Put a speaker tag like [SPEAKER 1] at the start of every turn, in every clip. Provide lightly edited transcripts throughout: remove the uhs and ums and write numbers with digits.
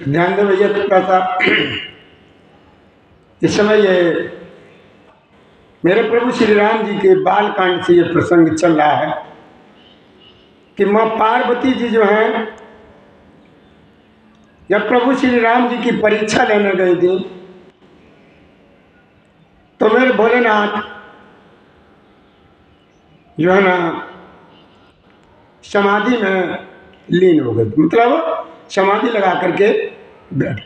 [SPEAKER 1] ध्यान दे भैया थोड़ा सा। इस समय ये मेरे प्रभु श्री राम जी के बाल कांड से ये प्रसंग चल रहा है कि माँ पार्वती जी जो हैं, जब प्रभु श्री राम जी की परीक्षा लेने गई थी तो मेरे भोलेनाथ जो है ना समाधि में लीन हो गए, मतलब समाधि लगा करके बैठ।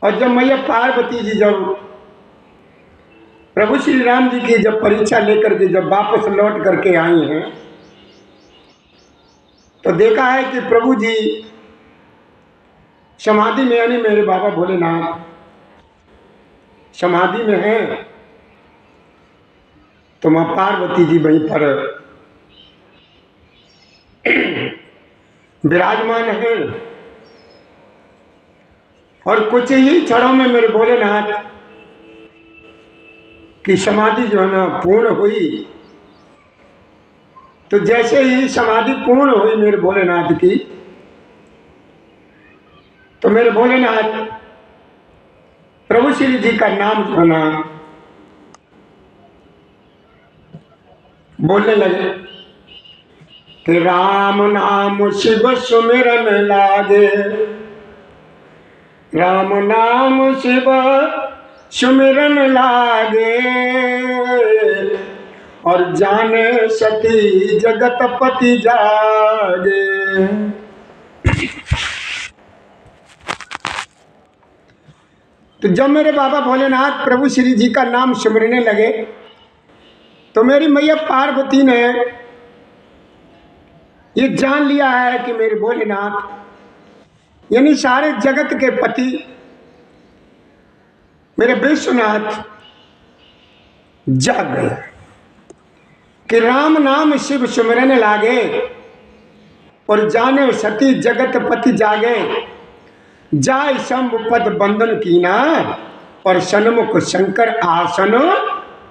[SPEAKER 1] और जब मैया पार्वती जी जब प्रभु श्री राम जी की जब परीक्षा लेकर के जब वापस लौट करके आई हैं तो देखा है कि प्रभु जी समाधि में, यानी मेरे बाबा भोलेनाथ समाधि में हैं, तो माँ पार्वती जी वहीं पर विराजमान हैं। और कुछ ही क्षणों में मेरे भोलेनाथ की समाधि जो है ना पूर्ण हुई। तो जैसे ही समाधि पूर्ण हुई मेरे भोलेनाथ की, तो मेरे भोलेनाथ प्रभु श्री जी का नाम जो है ना बोलने लगे कि राम नाम शिव सुमिरन लागे, राम नाम शिव सुमिरन लागे, और जाने सती जगत पति जागे। तो जब मेरे बाबा भोलेनाथ प्रभु श्री जी का नाम सुमिरने लगे तो मेरी मैया पार्वती ने ये जान लिया है कि मेरे भोलेनाथ यानी सारे जगत के पति मेरे विश्वनाथ जाग गए कि राम नाम शिव सुमिरन लागे, और जाने सती जगत पति जागे, जाय शंभु पद बंदन कीना, और सन्मुख शंकर आसन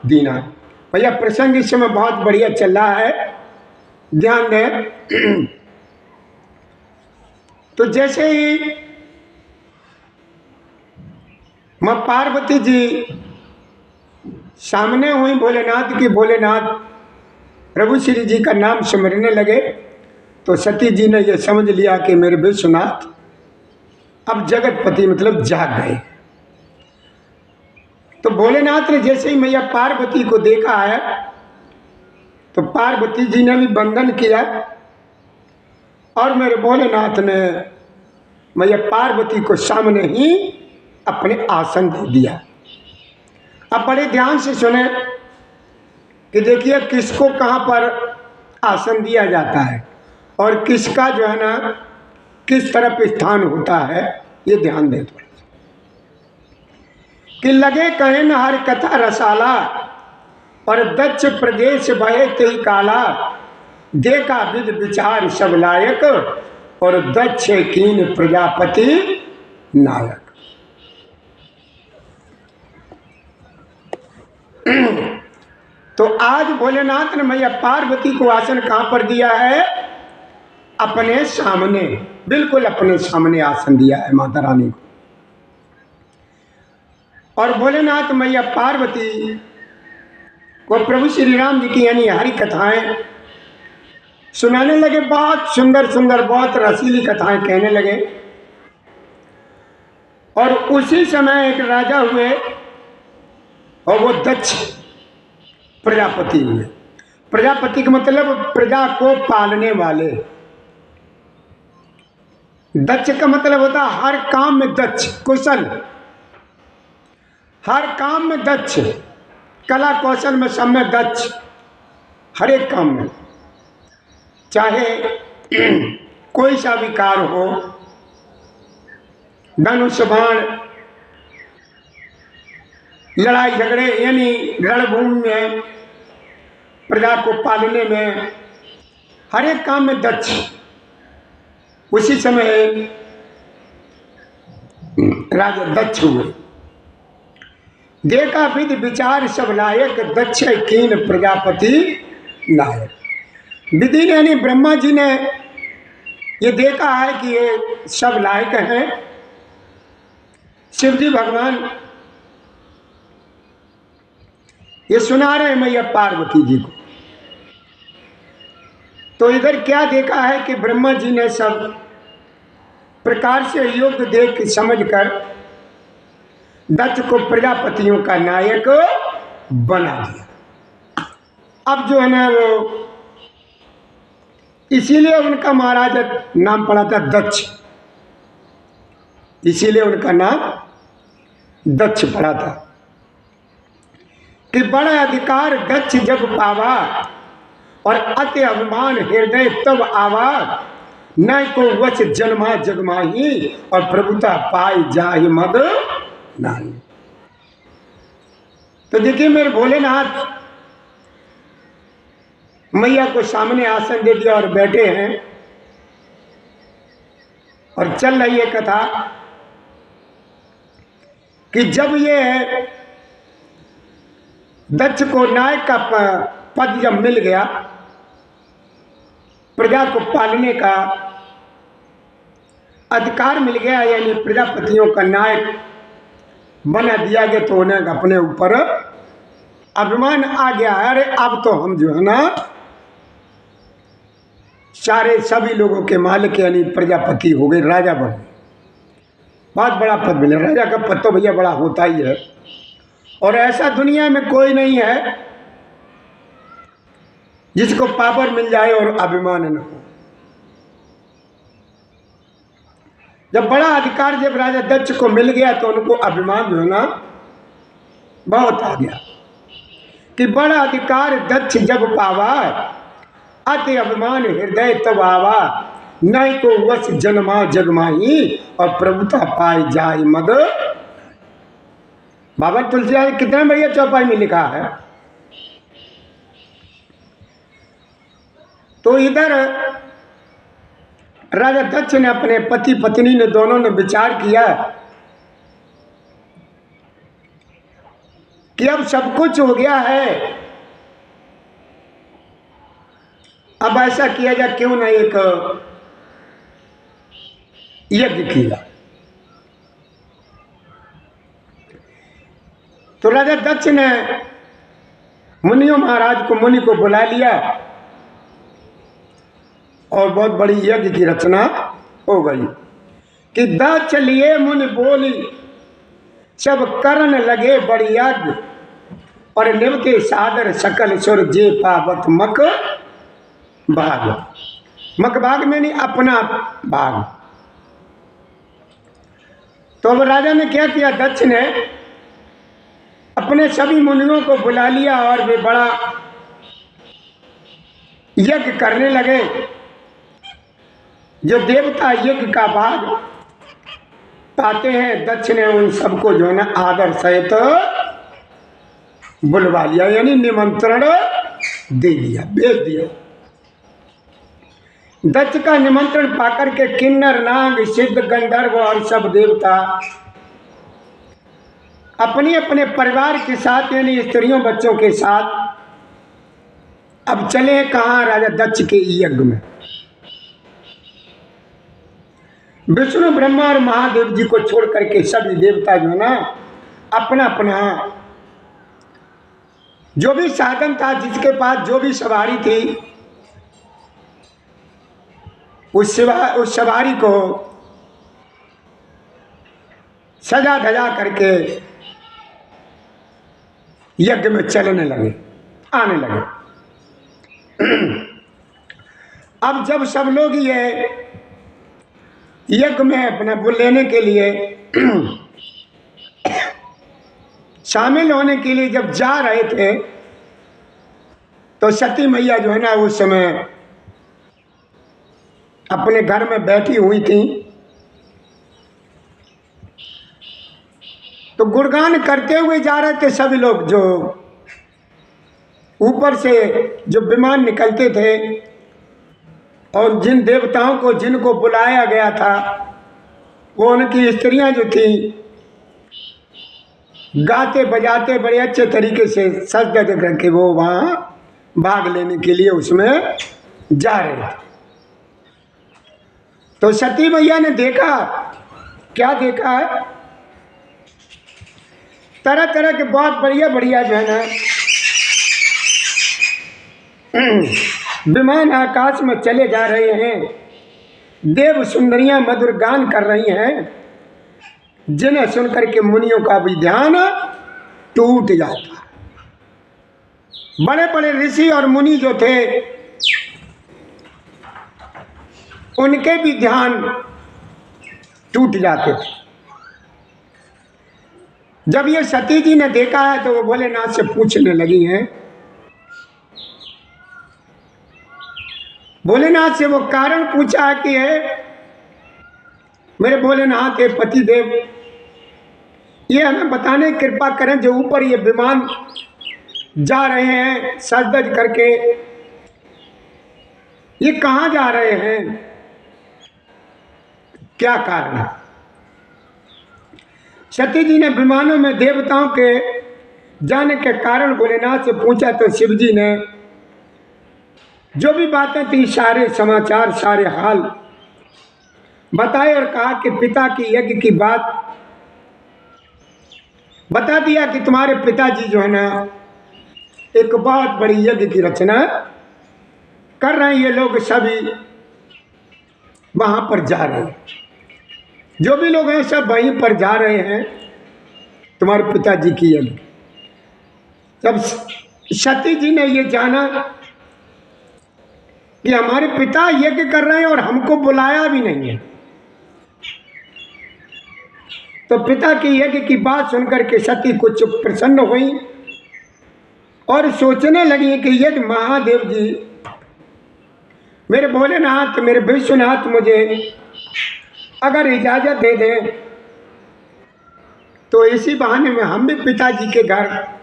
[SPEAKER 1] दीना। भैया प्रसंग इस समय बहुत बढ़िया चल रहा है, ध्यान दें। तो जैसे ही माँ पार्वती जी सामने हुई भोलेनाथ की, भोलेनाथ प्रभु श्री जी का नाम सुमिरने लगे, तो सती जी ने यह समझ लिया कि मेरे विश्वनाथ अब जगतपति मतलब जाग गए। तो भोलेनाथ ने जैसे ही मैया पार्वती को देखा है तो पार्वती जी ने भी वंदन किया, और मेरे भोलेनाथ ने मैया पार्वती को सामने ही अपने आसन दे दिया। अब बड़े ध्यान से सुने कि देखिए किसको कहाँ पर आसन दिया जाता है और किसका जो है ना किस तरफ स्थान होता है, ये ध्यान दें थोड़ा सा। कि लगे कहन हर कथा रसाला, और दक्ष प्रदेश बहे तेई काला, देखा विद विचार सब लायक, और दक्ष कीन प्रजापति नायक। तो आज भोलेनाथ ने मैया पार्वती को आसन कहां पर दिया है? अपने सामने, बिल्कुल अपने सामने आसन दिया है माता रानी को। और भोलेनाथ मैया पार्वती को प्रभु श्री राम जी की यानी हरि कथाएं सुनाने लगे, बहुत सुंदर सुंदर बहुत रसीली कथाएं कहने लगे। और उसी समय एक राजा हुए और वो दक्ष प्रजापति हुए। प्रजापति का मतलब प्रजा को पालने वाले। दक्ष का मतलब होता है हर काम में दक्ष, कुशल, हर काम में दक्ष, कला कौशल में सब में दक्ष, हर एक काम में, चाहे कोई सा भी कार्य हो, धनुष बाण, लड़ाई झगड़े, यानी रणभूमि में प्रजा को पालने में, हर एक काम में दक्ष। उसी समय राजा दक्ष हुए। देखा विधि विचार सब लायक, दक्ष कीन प्रजापति नायक। विधि यानी ब्रह्मा जी ने ये देखा है कि ये सब लायक हैं। शिव जी भगवान ये सुना रहे हैं मैया पार्वती जी को। तो इधर क्या देखा है कि ब्रह्मा जी ने सब प्रकार से योग्य देख समझ कर दत्त को प्रजापतियों का नायक बना दिया। अब जो है ना वो इसीलिए उनका महाराज नाम पड़ा था दक्ष, इसीलिए उनका नाम दक्ष पड़ा था कि बड़ा अधिकार दक्ष जब पावा और अति अभिमान हृदय तब आवा, न को वच जन्मा जगमाही और प्रभुता पाई जाहि मद नाही। तो देखिए मेरे भोलेनाथ मैया को सामने आसन दे दिया और बैठे हैं और चल रही है कथा कि जब ये दक्ष को नायक का पद जब मिल गया, प्रजा को पालने का अधिकार मिल गया, यानी प्रजापतियों का नायक बना दिया गया, तो उन्हें अपने ऊपर अभिमान आ गया। अरे अब तो हम जो है ना सारे सभी लोगों के मालिक यानी प्रजापति हो गए, राजा बन गए। बहुत बड़ा पद मिले। राजा का पद तो भैया बड़ा होता ही है, और ऐसा दुनिया में कोई नहीं है जिसको पावर मिल जाए और अभिमान न हो। जब बड़ा अधिकार जब राजा दक्ष को मिल गया तो उनको अभिमान जो है ना बहुत आ गया कि बड़ा अधिकार दक्ष जब पावा, अति अभिमान हृदय तब आवा, नहीं को वश जन्मा जगमाही और प्रभुता पाई जाय मद। बाबा तुलसीदास कितने भैया चौपाई में लिखा है। तो इधर राजा दक्ष ने अपने पति पत्नी ने दोनों ने विचार किया कि अब सब कुछ हो गया है, अब ऐसा किया जाए क्यों ना एक यज्ञ किया। तो राजा दक्ष ने मुनियों महाराज को मुनि को बुला लिया और बहुत बड़ी यज्ञ की रचना हो गई कि दक्ष लिए मुनि बोली सब करन लगे बड़ी यज्ञ और निवते सादर सकल सुर जे पावत मक भाग। मक भाग में नहीं अपना भाग। तो अब राजा ने क्या किया, दक्ष ने अपने सभी मुनियों को बुला लिया और वे बड़ा यज्ञ करने लगे। जो देवता यज्ञ का भाग पाते हैं, दक्ष ने उन सबको जो है ना आदर सहित बुलवा लिया, यानी निमंत्रण दे दिया, भेज दिया। दक्ष का निमंत्रण पाकर के किन्नर नाग सिद्ध गंधर्व और सब देवता अपने अपने परिवार के साथ यानी स्त्रियों बच्चों के साथ अब चले कहाँ, राजा दक्ष के यज्ञ में। विष्णु ब्रह्मा और महादेव जी को छोड़ करके सभी देवता जो है ना अपना अपना जो भी साधन था, जिसके पास जो भी सवारी थी, उस सवारी को सजा धजा करके यज्ञ में चलने लगे, आने लगे। अब जब सब लोग ये यज्ञ में अपना लेने के लिए शामिल होने के लिए जब जा रहे थे, तो सती मैया जो है ना उस समय अपने घर में बैठी हुई थी। तो गुणगान करते हुए जा रहे थे सभी लोग। जो ऊपर से जो विमान निकलते थे और जिन देवताओं को जिनको बुलाया गया था, वो उनकी स्त्रियां जो थी गाते बजाते बड़े अच्छे तरीके से सज धज करके वो वहाँ भाग लेने के लिए उसमें जा रहे थे। तो सती मैया ने देखा, क्या देखा है, तरह तरह के बहुत बढ़िया बढ़िया जो है ना विमान आकाश में चले जा रहे हैं, देव सुंदरियां मधुर गान कर रही हैं, जिन्हें सुनकर के मुनियों का भी ध्यान टूट जाता। बड़े बड़े ऋषि और मुनि जो थे उनके भी ध्यान टूट जाते थे। जब ये सती जी ने देखा है तो वो भोलेनाथ से पूछने लगी हैं, भोलेनाथ से वो कारण पूछा है कि है मेरे भोलेनाथ के पति देव, ये हमें बताने की कृपा करें, जो ऊपर ये विमान जा रहे हैं सज-धज करके, ये कहाँ जा रहे हैं, क्या कारण है। सती जी ने विमानों में देवताओं के जाने के कारण भोलेनाथ से पूछा, तो शिव जी ने जो भी बातें थी सारे समाचार सारे हाल बताए और कहा कि पिता की यज्ञ की बात बता दिया कि तुम्हारे पिताजी जो है ना एक बहुत बड़ी यज्ञ की रचना कर रहे हैं, ये लोग सभी वहां पर जा रहे हैं, जो भी लोग हैं सब वहीं पर जा रहे हैं तुम्हारे पिताजी की यज्ञ। जब सती जी ने ये जाना कि हमारे पिता यज्ञ कर रहे हैं और हमको बुलाया भी नहीं है, तो पिता की यज्ञ की बात सुनकर के सती कुछ प्रसन्न हुई और सोचने लगी कि यदि महादेव जी मेरे भोलेनाथ मेरे विश्वनाथ मुझे अगर इजाजत दे दें तो इसी बहाने में हम भी पिताजी के घर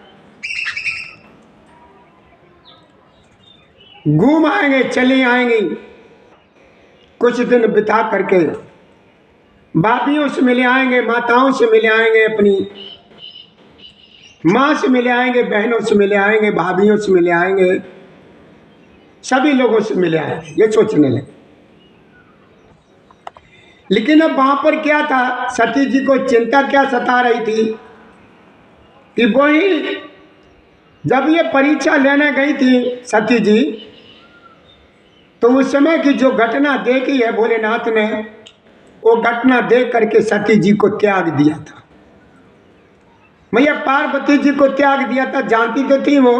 [SPEAKER 1] घूम आएंगे, चले आएंगे, कुछ दिन बिता करके भाभियों से मिले आएंगे, माताओं से मिले आएंगे, अपनी माँ से मिले आएंगे, बहनों से मिले आएंगे, भाभियों से मिले आएंगे, सभी लोगों से मिले आएंगे, ये सोचने लगे। लेकिन अब वहां पर क्या था, सती जी को चिंता क्या सता रही थी कि वही जब ये परीक्षा लेने गई थी सती जी, तो उस समय की जो घटना देखी है भोलेनाथ ने, वो घटना देख करके सती जी को त्याग दिया था। मैया पार्वती जी को त्याग दिया था, जानती तो थी वो,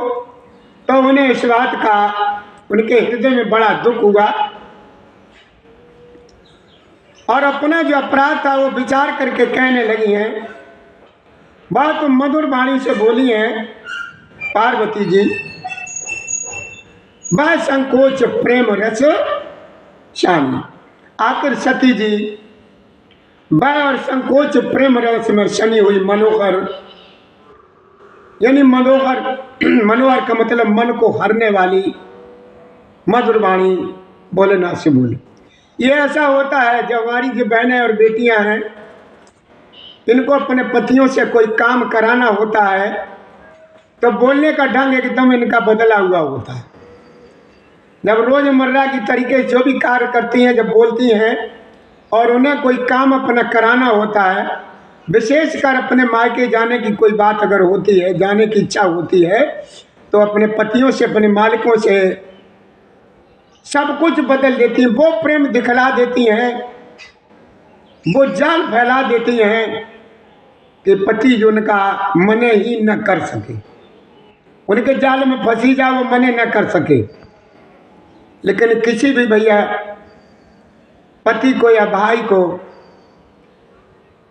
[SPEAKER 1] तो उन्हें इस बात का उनके हृदय में बड़ा दुख हुआ और अपना जो अपराध था वो विचार करके कहने लगी हैं, बहुत मधुर वाणी से बोली हैं पार्वती जी, वह संकोच प्रेम रस श्यामी। आखिर सती जी वह और संकोच प्रेम रस में शनि हुई मनोहर, यानी मनोहर का मतलब मन को हरने वाली मधुर वाणी भोलेनाथ से बोली। ये ऐसा होता है जब हमारी जो बहनें और बेटियां हैं, इनको अपने पतियों से कोई काम कराना होता है तो बोलने का ढंग एकदम इनका बदला हुआ होता है। जब रोजमर्रा की तरीके से जो भी कार्य करती हैं, जब बोलती हैं और उन्हें कोई काम अपना कराना होता है, विशेषकर अपने मायके जाने की कोई बात अगर होती है, जाने की इच्छा होती है, तो अपने पतियों से अपने मालिकों से सब कुछ बदल देती हैं। वो प्रेम दिखला देती हैं, वो जाल फैला देती हैं कि पति जो उनका मने ही न कर सके, उनके जाल में फंसी जा वो मने न कर सके। लेकिन किसी भी भैया पति को या भाई को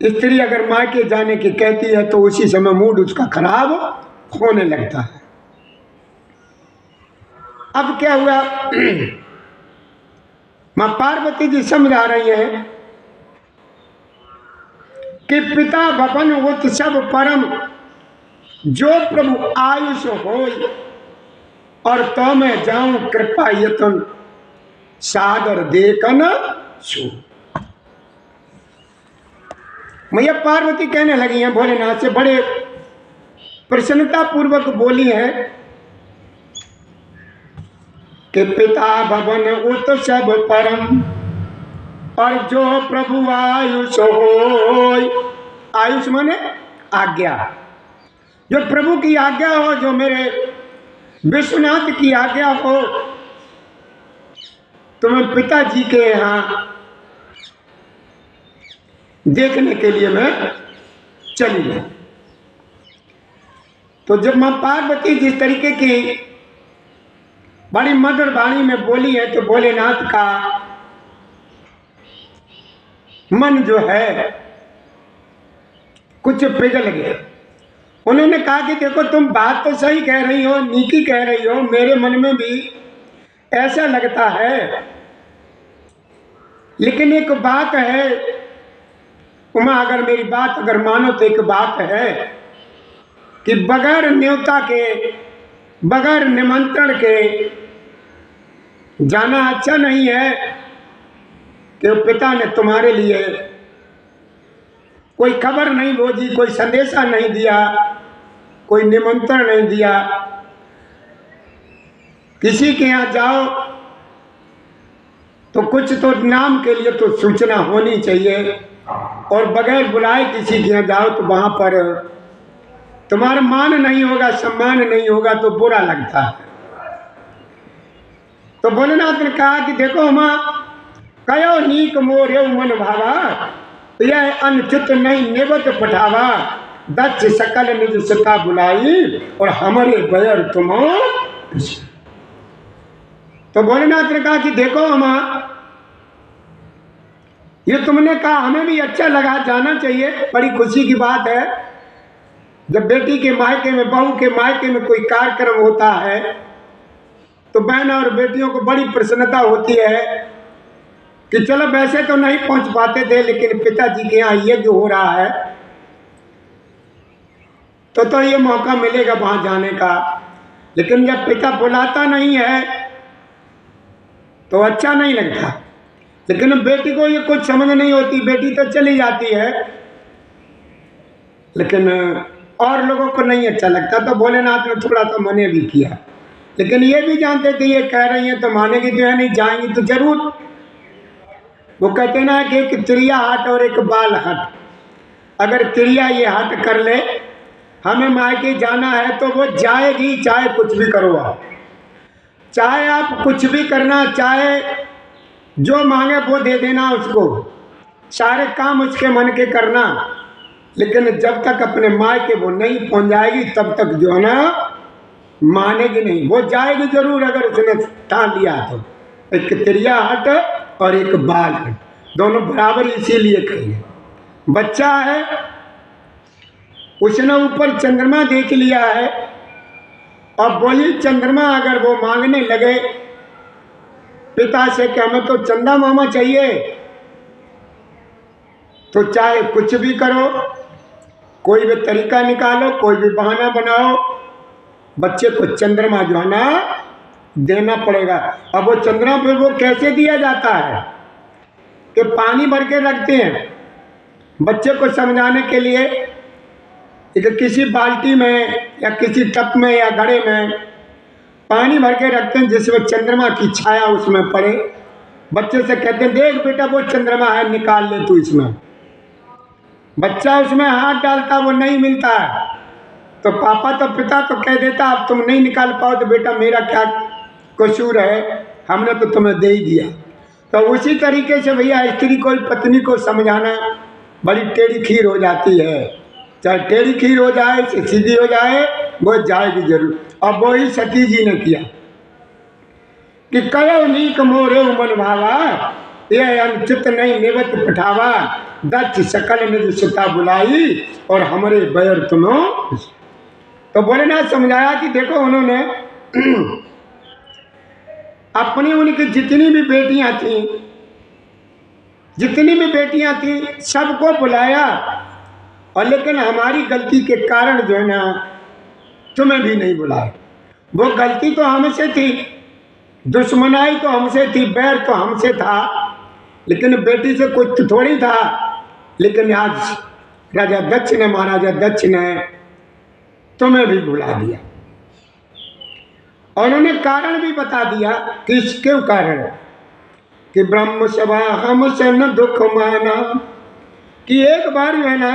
[SPEAKER 1] स्त्री अगर मायके जाने की कहती है तो उसी समय मूड उसका खराब होने लगता है। अब क्या हुआ, मां पार्वती जी समझा रही हैं कि पिता भवन उत्सव परम, जो प्रभु आयुष हो और तो मैं जाऊं कृपा यतन सादर देखन सो। मैया पार्वती कहने लगी हैं भोलेनाथ से, बड़े प्रसन्नता पूर्वक बोली है कि पिता भवन उत्सव परम, और जो प्रभु आयुष होय, आयुष माने आज्ञा, जो प्रभु की आज्ञा हो, जो मेरे विश्वनाथ की आज्ञा हो, तो मैं पिताजी के यहाँ देखने के लिए मैं चली गई। तो जब मां पार्वती जिस तरीके की बड़ी मधुर वाणी में बोली है, तो भोलेनाथ का मन जो है कुछ पिघल गया। उन्होंने कहा कि देखो, तुम बात तो सही कह रही हो, नीकी कह रही हो, मेरे मन में भी ऐसा लगता है, लेकिन एक बात है उमा, अगर मेरी बात अगर मानो तो एक बात है कि बगैर न्योता के, बगैर निमंत्रण के जाना अच्छा नहीं है। कि पिता ने तुम्हारे लिए कोई खबर नहीं भेजी, कोई संदेशा नहीं दिया, कोई निमंत्रण नहीं दिया। किसी के यहाँ जाओ तो कुछ तो नाम के लिए तो सूचना होनी चाहिए, और बगैर बुलाए किसी के यहाँ जाओ तो वहां पर तुम्हारा मान नहीं होगा, सम्मान नहीं होगा, तो बुरा लगता है। तो भोलेनाथ ने कहा कि देखो मां, कयो नीक मोरे मन भावा, यह अनुचित नहीं निवत पठावा, दक्ष सकल निज सता बुलाई, और हमारे बैर तुम। तो भोलेनाथ ने कहा कि देखो मां, ये तुमने कहा हमें भी अच्छा लगा, जाना चाहिए, बड़ी खुशी की बात है। जब बेटी के मायके में, बहू के मायके में कोई कार्यक्रम होता है तो बहन और बेटियों को बड़ी प्रसन्नता होती है कि चलो, वैसे तो नहीं पहुंच पाते थे, लेकिन पिताजी के यहाँ यज्ञ हो रहा है तो ये मौका मिलेगा वहां जाने का। लेकिन जब पिता बुलाता नहीं है तो अच्छा नहीं लगता। लेकिन बेटी को ये कुछ समझ नहीं होती, बेटी तो चली जाती है, लेकिन और लोगों को नहीं अच्छा लगता। तो भोलेनाथ ने थोड़ा सा मने भी किया, लेकिन ये भी जानते थे ये कह रही हैं तो मानेगी तो है, नहीं जाएंगी तो जरूर। वो कहते ना कि एक त्रिया हट और एक बाल हट। अगर त्रिया ये हट कर ले, हमें मायके जाना है, तो वो जाएगी, चाहे कुछ भी करो आप, चाहे आप कुछ भी करना, चाहे जो मांगे वो दे देना उसको, सारे काम उसके मन के करना, लेकिन जब तक अपने मायके वो नहीं पहुंच जाएगी तब तक जो है ना मानेगी नहीं। वो जाएगी जरूर अगर उसने ठान लिया तो। एक त्रिया हट और एक बाल हट, दोनों बराबर इसीलिए कही। बच्चा है, उसने ऊपर चंद्रमा देख लिया है, और वही चंद्रमा अगर वो मांगने लगे पिता से कि हमें तो चंदा मामा चाहिए, तो चाहे कुछ भी करो, कोई भी तरीका निकालो, कोई भी बहाना बनाओ, बच्चे को चंद्रमा जो है ना देना पड़ेगा। अब वो चंद्रमा पे वो कैसे दिया जाता है कि पानी भर के रखते हैं बच्चे को समझाने के लिए, कि किसी बाल्टी में या किसी टप में या घड़े में पानी भर के रखते हैं जिसमें चंद्रमा की छाया उसमें पड़े। बच्चे से कहते हैं देख बेटा वो चंद्रमा है, निकाल ले तू इसमें। बच्चा उसमें हाथ डालता, वो नहीं मिलता है, तो पापा तो पिता तो कह देता अब तुम नहीं निकाल पाओ तो बेटा मेरा क्या कसूर है, हमने तो तुम्हें दे ही दिया। तो उसी तरीके से भैया स्त्री को, पत्नी को समझाना बड़ी टेढ़ी खीर हो जाती है। चाहे टेढ़ी खीर हो जाए, सीधी हो जाए, वो जाएगी जरूर। अब वही सती जी ने किया कि कयो नीक मोरे मन भावा, ये अनुचित नहीं निवत पठावा, दक्ष सकल निज सुता बुलाई, और हमारे बैर तुनो। तो भोलेनाथ समझाया कि देखो, उन्होंने अपनी उनकी जितनी भी बेटियां थी सबको बुलाया, और लेकिन हमारी गलती के कारण जो है ना तुम्हें भी नहीं बुलाया। वो गलती तो हमसे थी, दुश्मनाई तो हमसे थी, बैर तो हमसे था, लेकिन बेटी से कुछ थोड़ी था। लेकिन आज राजा दक्ष ने, महाराजा दक्ष ने तुम्हें भी बुला दिया, और उन्होंने कारण भी बता दिया कि क्यों कारण है। कि ब्रह्म सभा हम सन दुख माना, कि एक बार जो है ना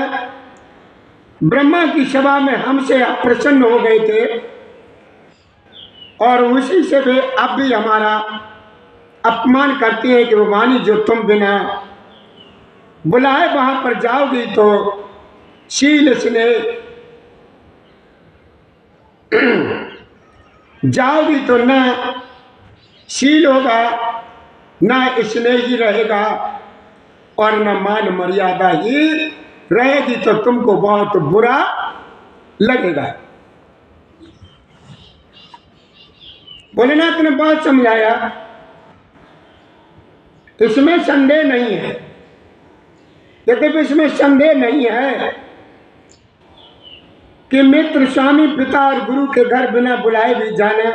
[SPEAKER 1] ब्रह्मा की सभा में हमसे प्रसन्न हो गए थे और उसी से वे अब भी हमारा अपमान करते हैं कि वो वाणी जो तुम बिना बुलाए वहां पर जाओगी तो शील स्नेह जाओगी तो ना शील होगा ना स्नेह ही रहेगा और न मान मर्यादा ही रहेगी, तो तुमको बहुत बुरा लगेगा। भोलेनाथ ने बहुत समझाया, इसमें संदेह नहीं है, लेकिन इसमें संदेह नहीं है कि मित्र स्वामी पिता और गुरु के घर बिना बुलाए भी जाना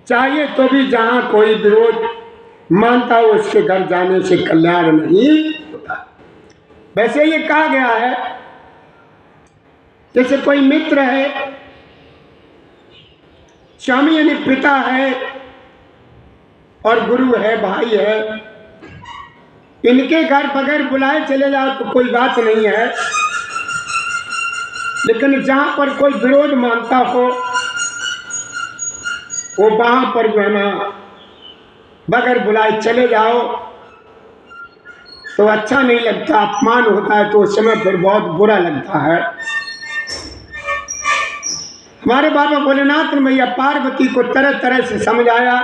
[SPEAKER 1] चाहिए, तो भी जहां कोई विरोध मानता हो उसके घर जाने से कल्याण नहीं होता। वैसे ये कहा गया है, जैसे कोई मित्र है, स्वामी यानी पिता है और गुरु है, भाई है, इनके घर बगैर बुलाए चले जाओ तो कोई बात नहीं है, लेकिन जहां पर कोई विरोध मानता हो वो वहां पर जो है ना बगैर बुलाए चले जाओ तो अच्छा नहीं लगता, अपमान होता है, तो उस समय फिर बहुत बुरा लगता है। हमारे बाबा भोलेनाथ ने मैया पार्वती को तरह तरह से समझाया,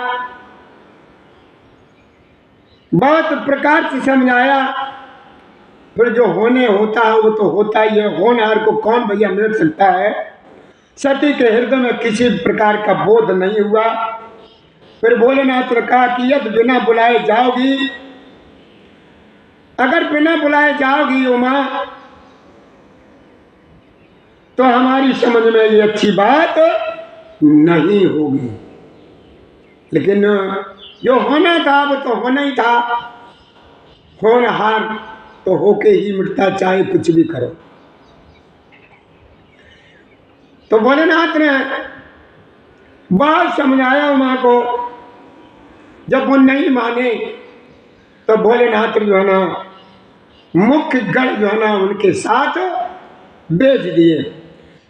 [SPEAKER 1] बहुत प्रकार से समझाया, फिर जो होने होता है वो तो होता ही है, होनहार को कौन भैया मिल सकता है। सती के हृदय में किसी प्रकार का बोध नहीं हुआ। फिर भोलेनाथ ने कहा कि यदि बिना बुलाए जाओगी, अगर बिना बुलाए जाओगी उमा, तो हमारी समझ में ये अच्छी बात नहीं होगी, लेकिन जो होना था वो तो होना ही था, होनहार तो होके ही मिटता, चाहे कुछ भी करो। तो भोलेनाथ ने बहुत समझाया उमा को, जब वो नहीं माने तो भोलेनाथ जो है ना मुख्य गण जो है ना उनके साथ भेज दिए।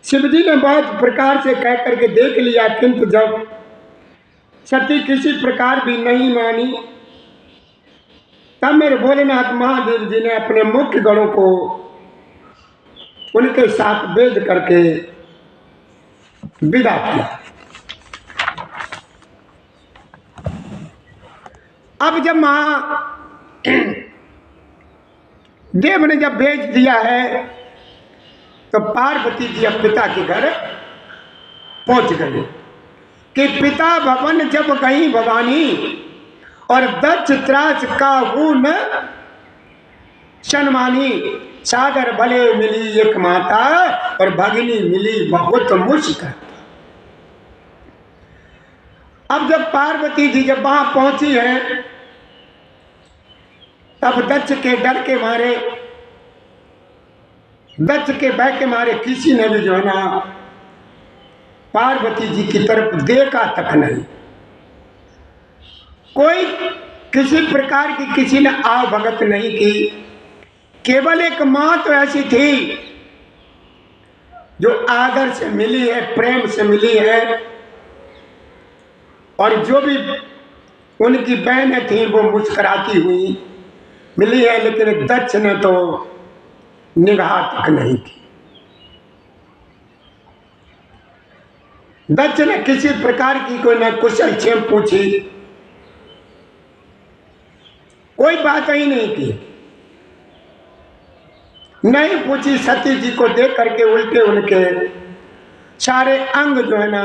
[SPEAKER 1] शिव जी ने बहुत प्रकार से कह करके देख लिया, किंतु जब सती किसी प्रकार भी नहीं मानी, तब मेरे भोलेनाथ महादेव जी ने अपने मुख्य गणों को उनके साथ भेज करके विदा किया। अब जब देव ने जब भेज दिया है तो पार्वती जी अब पिता के घर पहुंच गए कि पिता भवन जब गई भवानी और दक्ष त्रास काहू न सन्मानी, सागर भले मिली एक माता और भगिनी मिली बहुत मुश्किल। अब जब पार्वती जी जब वहां पहुंची है, तब दक्ष के डर के मारे, दक्ष के भय के मारे किसी ने भी जो है ना पार्वती जी की तरफ देखा तक नहीं। कोई किसी प्रकार की किसी ने आव भगत नहीं की। केवल एक मां तो ऐसी थी जो आदर से मिली है, प्रेम से मिली है, और जो भी उनकी बहनें थी वो मुस्कुराती हुई मिली है, लेकिन दक्ष ने तो निगाह तक नहीं की। दक्ष ने किसी प्रकार की कोई न कुशल क्षेम पूछी, कोई बात ही नहीं की, नहीं पूछी। सती जी को देख करके उल्टे उनके सारे अंग जो है ना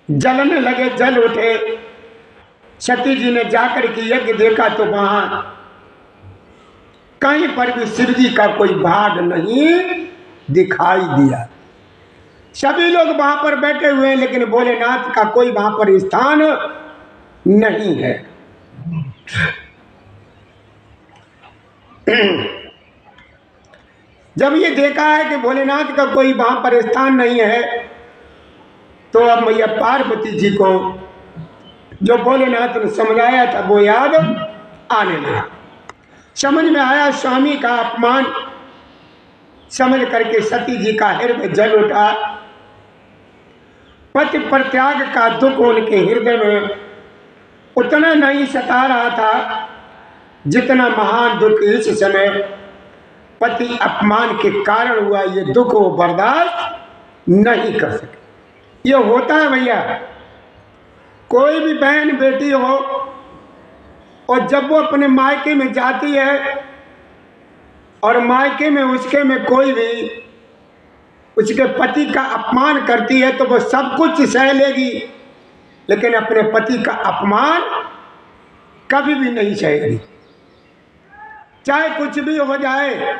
[SPEAKER 1] जलने लगे, जल उठे। सती जी ने जाकर के यज्ञ देखा तो वहां कहीं पर भी शिव जी का कोई भाग नहीं दिखाई दिया। सभी लोग वहां पर बैठे हुए हैं, लेकिन भोलेनाथ का कोई वहां पर स्थान नहीं है। जब ये देखा है कि भोलेनाथ का कोई वहां पर स्थान नहीं है, तो अब मैया पार्वती जी को जो भोलेनाथ ने समझाया था वो याद आने लगा। समझ में आया स्वामी का अपमान, समझ करके सती जी का हृदय जल उठा। पति परित्याग का दुख उनके हृदय में उतना नहीं सता रहा था जितना महान दुख इस समय पति अपमान के कारण हुआ। ये दुख वो बर्दाश्त नहीं कर सके। ये होता है भैया, कोई भी बहन बेटी हो और जब वो अपने मायके में जाती है और मायके में उसके में कोई भी उसके पति का अपमान करती है तो वो सब कुछ सह लेगी, लेकिन अपने पति का अपमान कभी भी नहीं सहेगी। चाहे कुछ भी हो जाए,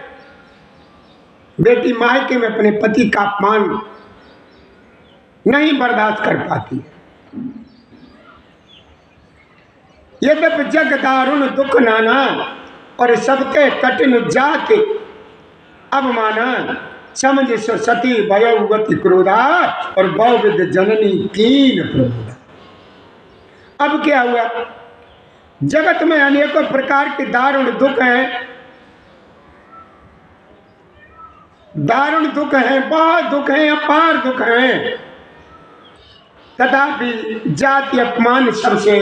[SPEAKER 1] बेटी मायके में अपने पति का अपमान नहीं बर्दाश्त कर पाती है। ये तो जग दारुण दुख नाना और सबके कठिन जात अवमाना समझ सती भयवती क्रोधा और बहुविध जननी कीन प्रबोधा। अब क्या हुआ, जगत में अनेकों प्रकार के दारुण दुख हैं, दारुण दुख हैं, बहुत दुख हैं, अपार दुख हैं, तथापि जाति अपमान सबसे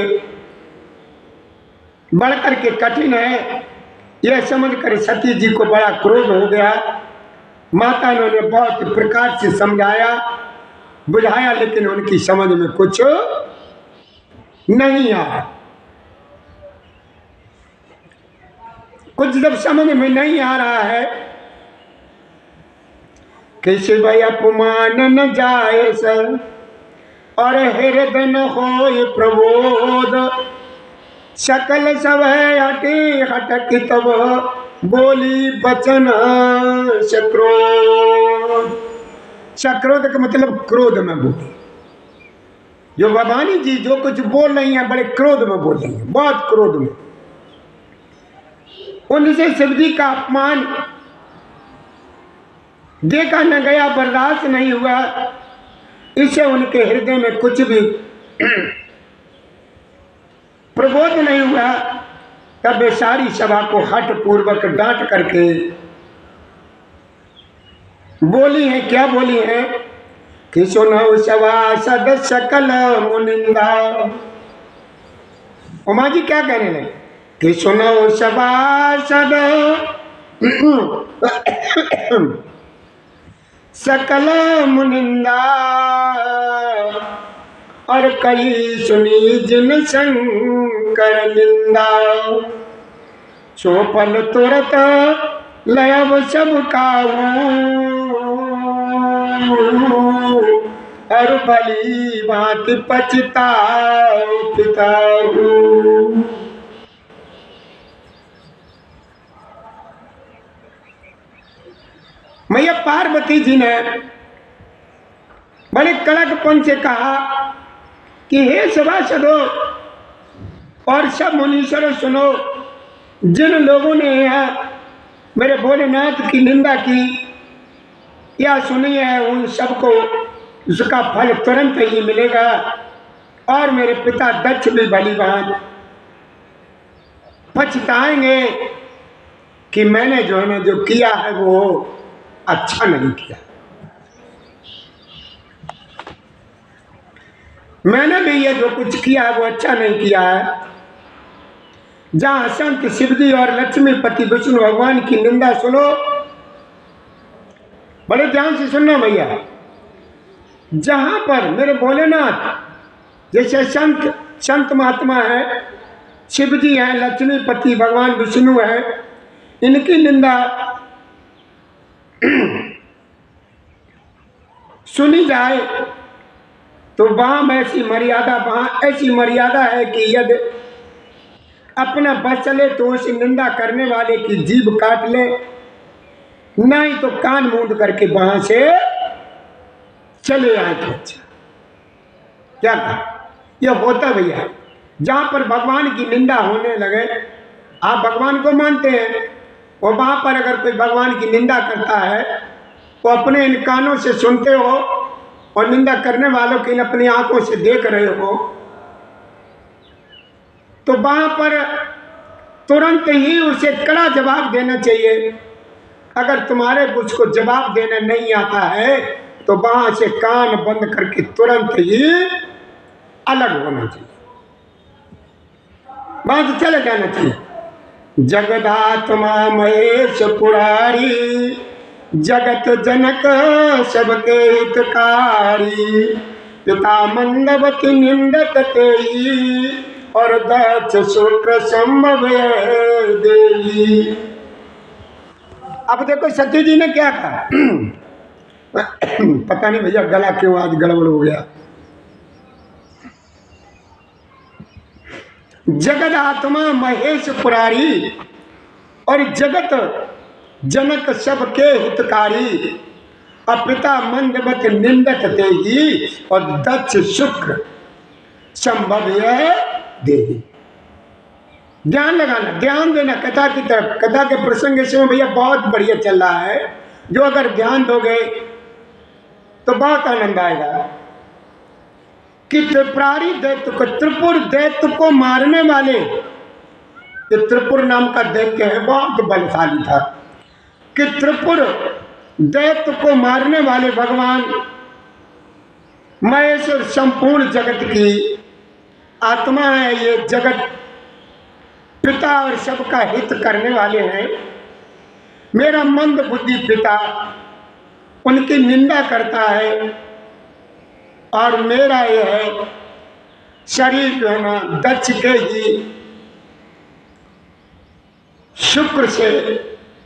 [SPEAKER 1] बढ़कर के कठिन है। यह समझकर सती जी को बड़ा क्रोध हो गया। माता ने उन्हें बहुत प्रकार से समझाया बुझाया, लेकिन उनकी समझ में कुछ नहीं आया। कुछ जब समझ में नहीं आ रहा है, किसी भाई अपमान न जाए सर और हृदय न होए प्रबोध, सकल सब है हटे हटक तब बोली बचन सक्रोध। सक्रोध का मतलब क्रोध में बोली। जो भवानी जी जो कुछ बोल रही हैं बड़े क्रोध में बोल रही हैं, बहुत क्रोध में। उनसे शिव जी का अपमान देखा न गया, बर्दाश्त नहीं हुआ, इससे उनके हृदय में कुछ भी प्रबोध नहीं हुआ। तब वे सारी सभा को हठ पूर्वक डांट करके बोली हैं। क्या बोली हैं कि सुनो सभासद सकल मुनिंदा। उमा जी क्या कहने लगे कि सुनो सभासद सकल मुनिंदा और कई सुनी जिन शंकर निंदा, सो फल तुरत लयब सब काहू और भली भांति पछताओ पिताहू। मैया पार्वती जी ने बड़े कड़कपन से कहा कि हे सभासदों और सब मुनीश्वरों सुनो, जिन लोगों ने यहाँ मेरे भोलेनाथ की निंदा की या सुनी है उन सबको उसका फल तुरंत ही मिलेगा। और मेरे पिता दक्ष भी भली भांति पछताएंगे कि मैंने जो है जो किया है वो अच्छा नहीं किया। मैंने भी ये जो कुछ किया है वो अच्छा नहीं किया है। जहां संत शिवजी और लक्ष्मीपति विष्णु भगवान की निंदा सुनो, बड़े ध्यान से सुनना भैया। जहां पर मेरे भोलेनाथ जैसे संत महात्मा है, शिवजी हैं, लक्ष्मीपति भगवान विष्णु है, इनकी निंदा सुनी जाए तो वहां ऐसी मर्यादा है कि यदि अपना बस चले तो उस निंदा करने वाले की जीभ काट ले, नहीं तो कान मूंद करके वहां से चले आए तो अच्छा। क्या कहा, यह होता भैया। जहां पर भगवान की निंदा होने लगे, आप भगवान को मानते हैं, और वहां पर अगर कोई भगवान की निंदा करता है तो अपने इन कानों से सुनते हो और निंदा करने वालों की अपनी आंखों से देख रहे हो, तो वहां पर तुरंत ही उसे कड़ा जवाब देना चाहिए। अगर तुम्हारे कुछ को जवाब देना नहीं आता है तो वहां से कान बंद करके तुरंत ही अलग होना चाहिए, वहां से चले जाना चाहिए। जगदात्मा महेश पुरारी, जगत जनक सबके हितकारी, पिता मंदवती निंदक तेई, और दक्ष शुक्र संभव देवी। अब देखो सती जी ने क्या कहा। पता नहीं भैया गला क्यों आज गड़बड़ हो गया। जगत आत्मा महेश पुरारी, और जगत जनक सबके हितकारी, अपिता मंदवत निंदक तेही, और दक्ष शुक्र संभव देही। ध्यान लगाना, ध्यान देना कथा की तरफ। कथा के प्रसंग इसमें भैया बहुत बढ़िया चल रहा है, जो अगर ध्यान दोगे तो बहुत आनंद आएगा। कि त्रिपुरारी दैत्य को, त्रिपुर दैत्य को मारने वाले, ये त्रिपुर नाम का दैत्य है, बहुत बलशाली था। कि त्रिपुर दैत्य को मारने वाले भगवान महेश संपूर्ण जगत की आत्मा है। ये जगत पिता और सबका हित करने वाले हैं। मेरा मंद बुद्धि पिता उनकी निंदा करता है, और मेरा यह शरीर जो है ना दक्ष के ही शुक्र से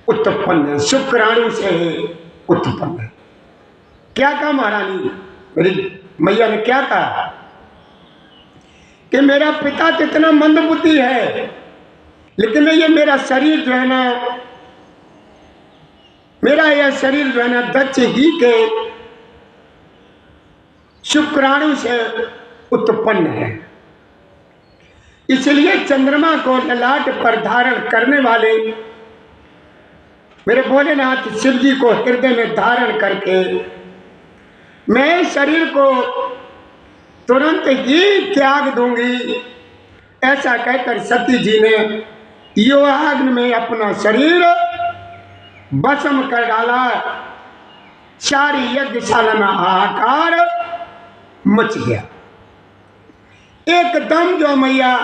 [SPEAKER 1] उत्पन्न है, शुक्राणु से उत्पन्न है। क्या कहा महारानी मेरी मैया ने, क्या कहा कि मेरा पिता तो इतना मंद बुद्धि है, लेकिन ये मेरा शरीर जो है ना, मेरा यह शरीर जो है ना दक्ष ही के शुक्राणु से उत्पन्न है। इसलिए चंद्रमा को ललाट पर धारण करने वाले मेरे भोलेनाथ शिव जी को हृदय में धारण करके मैं शरीर को तुरंत ही त्याग दूंगी, ऐसा कहकर सती जी ने योगाग्नि में अपना शरीर भस्म कर डाला। सारी यज्ञशाला में हाहाकार मच गया। एकदम जो मैया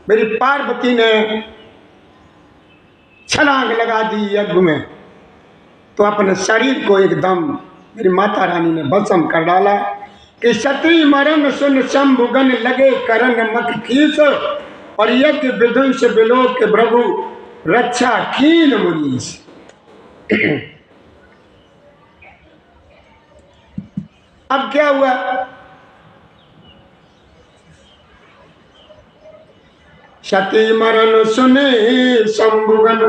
[SPEAKER 1] मेरी पार्वती ने छलांग लगा दी यज्ञ में, तो अपने शरीर को एकदम मेरी माता रानी ने भस्म कर डाला। कि सती मरण सुन शंभुगन लगे करन मख खीस, और यज्ञ विध्वंस विलोक के प्रभु रक्षा कीन मुनीस। अब क्या हुआ, सती मरण सुने शंभुगन।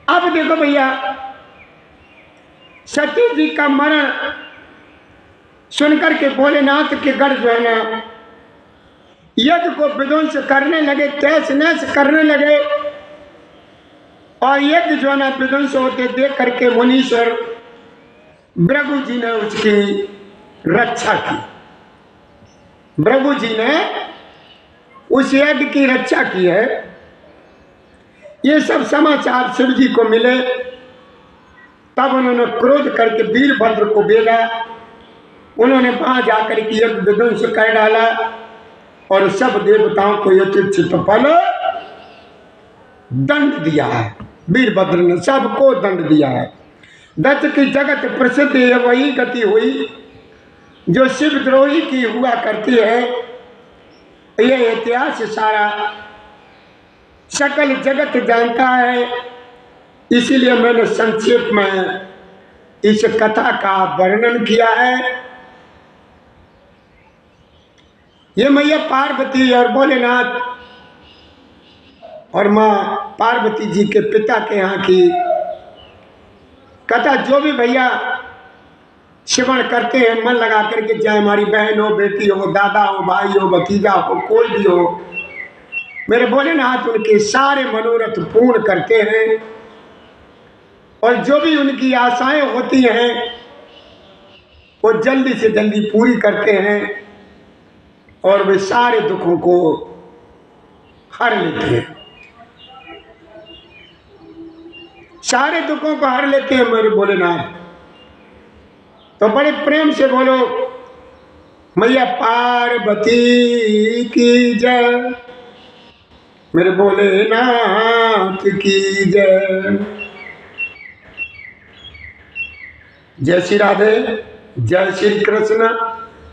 [SPEAKER 1] अब देखो भैया, सती जी का मरण सुनकर के भोलेनाथ के गढ़ जो है ना यज्ञ को विध्वंस करने लगे, तहस नहस करने लगे, और यज्ञ जो है ना विध्वंस होते देख करके मुनीश्वर भृगु जी ने उसकी रक्षा की। भृगु जी ने उस यज्ञ की रक्षा की है। ये सब समाचार शिव जी को मिले, तब उन्होंने क्रोध करके वीरभद्र को भेजा। उन्होंने वहां जाकर के यज्ञ विध्वंस कर डाला, और सब देवताओं को यथोचित फल दंड दिया है। वीरभद्र ने सबको दंड दिया है। दत्त की जगत प्रसिद्ध है वही गति हुई जो शिवद्रोही की हुआ करती है। यह इतिहास सारा सकल जगत जानता है, इसीलिए मैंने संक्षेप में इस कथा का वर्णन किया है। ये मैया पार्वती और भोलेनाथ और माँ पार्वती जी के पिता के यहाँ की कथा, जो भी भैया श्रवण करते हैं मन लगा करके, चाहे हमारी बहन हो, बेटी हो, दादा हो, भाई हो, भतीजा हो, कोई भी हो, मेरे भोलेनाथ उनके सारे मनोरथ पूर्ण करते हैं, और जो भी उनकी आशाएं होती हैं वो जल्दी से जल्दी पूरी करते हैं। और वे सारे दुखों को हर लेते हैं, सारे दुखों को हर लेते हैं मेरे भोलेनाथ। तो बड़े प्रेम से बोलो मैया पार्वती की जय, मेरे भोलेनाथ की जय। जय श्री राधे, जय श्री कृष्ण,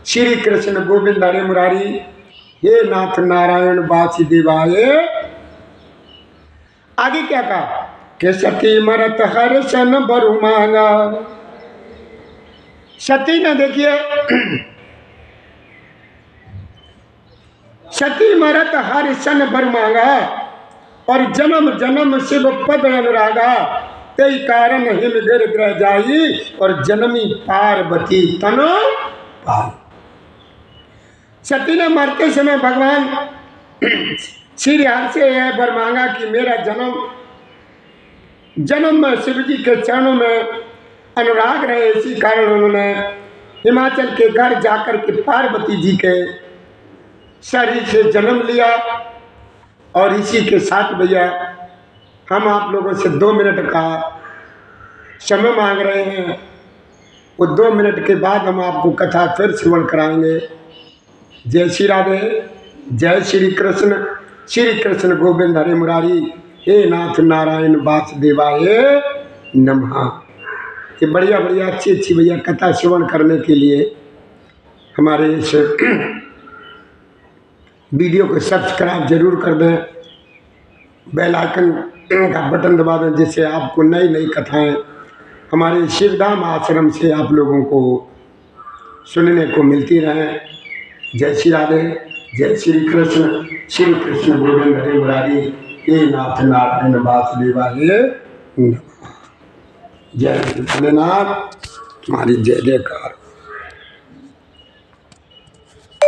[SPEAKER 1] श्री कृष्ण गोविंद हरे मुरारी, हे नाथ नारायण वासुदेवाय। आगे क्या कहा कि सती मरत हर सन बरु मांगा। सती ने देखिए सती मरत हर सन बर मांगा, और जन्म जन्म शिव पद अनुरागा, तेई कारण हिम गिर ग्रह जाई, और जन्मी पार्वती तनो पाई। सती ने मरते समय भगवान श्री हरि से यह वर मांगा कि मेरा जन्म में शिव जी के चरणों में अनुराग रहे। इसी कारण उन्होंने हिमाचल के घर जाकर के पार्वती जी के शरीर से जन्म लिया। और इसी के साथ भैया हम आप लोगों से 2 मिनट का समय मांग रहे हैं। वो 2 मिनट के बाद हम आपको कथा फिर श्रवण कराएंगे। जय श्री राधे, जय श्री कृष्ण गोविंद हरे मुरारी, हे नाथ नारायण वासुदेवाय नमः। ये बढ़िया बढ़िया अच्छी अच्छी भैया कथा श्रवण करने के लिए हमारे इस वीडियो को सब्सक्राइब जरूर कर दें, बेल आइकन का बटन दबा दें, जिससे आपको नई नई कथाएं हमारे शिवधाम आश्रम से आप लोगों को सुनने को मिलती रहें। जय श्री राधे, जय श्री कृष्ण गोविंद हरे मुरारी, हे नाथ नारायण वासुदेवाय नमः। जय भोलेनाथ, तुम्हारी जय जयकार।